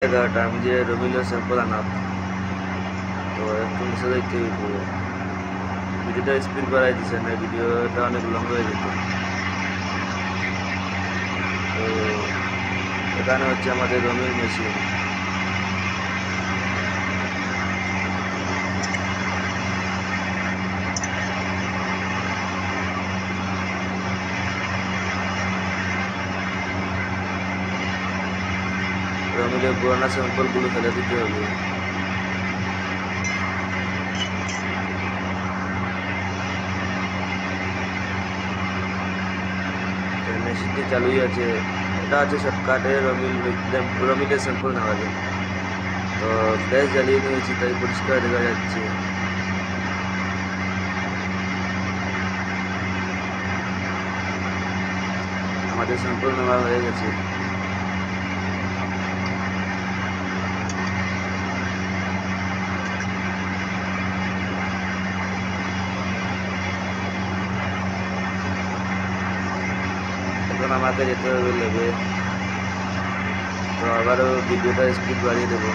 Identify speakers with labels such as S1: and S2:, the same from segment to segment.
S1: জায়গাটা আমি যে রবিলের স্যাম্পল আনাম তো একটু নিচে যাইতে হইব। ভিডিওটা স্পিড বাড়াই দিছে না, ভিডিওটা অনেক লং হয়ে যেত। তো এখানে হচ্ছে আমাদের রমিল মেশিন। রমিলের পুরানো স্যাম্পলগুলো ফেলে দিতে হবে। মেশিনটি চালুই আছে। এটা আছে শর্টকাটে রমিলের স্যাম্পল নেওয়া যায়। তো ফ্ল্যাশ জ্বালিয়ে নিয়েছি, তাই পরিষ্কার দেখা যাচ্ছে। আমাদের স্যাম্পল নেওয়া হয়ে গেছে। এখন আমাকে যেতে হবে লেবে। তো আবারও ভিডিওটা স্পিড বাড়িয়ে দেবো।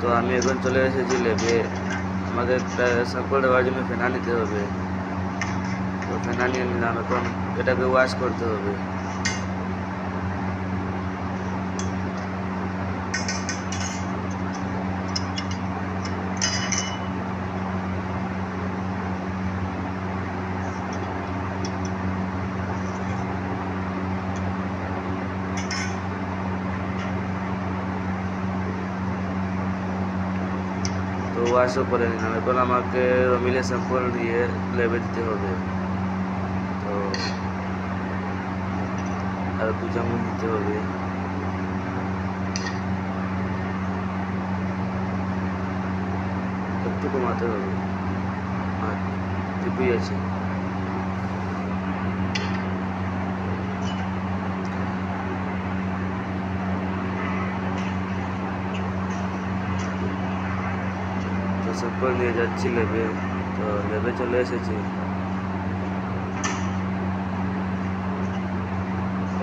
S1: তো আমি এখন চলে এসেছি লেবে। আমাদের স্যাম্পল দেওয়ার জন্য ফেনা নিতে হবে। তো ফেনা নিয়ে নিলাম। এখন এটাকে ওয়াশ করতে হবে। তো ওয়াশও করে নিলাম। এখন আমাকে রমিলের স্যাম্পল দিয়ে লেবে দিতে হবে। তো আর 2 চামচ দিতে হবে। একটু কমাতে হবে। আর ঠিকই আছে। তো স্যাম্পল নিয়ে যাচ্ছি লেবে। তো লেবে চলে এসেছি।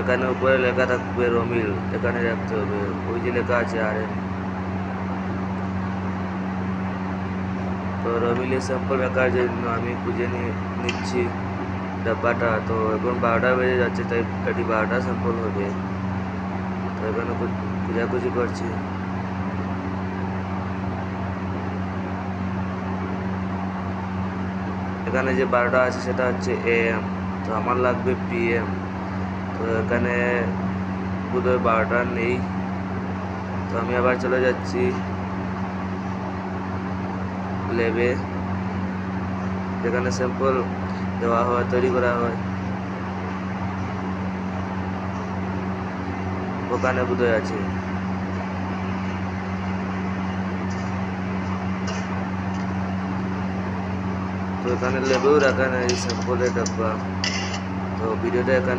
S1: এখানে উপরে লেখা থাকবে রমিল, এখানে রাখতে হবে। ওই যে লেখা আছে RM। তো রমিলের স্যাম্পল রাখার জন্য আমি খুঁজে নিচ্ছি ডাব্বাটা। তো এখন 12টা বেজে যাচ্ছে, তাই এটি 12টা স্যাম্পল হবে। তো এখানে খোঁজাখুঁজি করছি। এখানে যে 12টা আছে সেটা হচ্ছে AM। তো আমার লাগবে PM। তো এখানে বোধহয় 12টা নেই। তো আমি আবার চলে যাচ্ছি লেবে, যেখানে স্যাম্পল দেওয়া হয়, তৈরি করা হয়। ওখানে বোধহয় আছে। তো এখানে লেবেও রাখা নেই স্যাম্পলের ডাব্বা। তো ভিডিওটা এখানে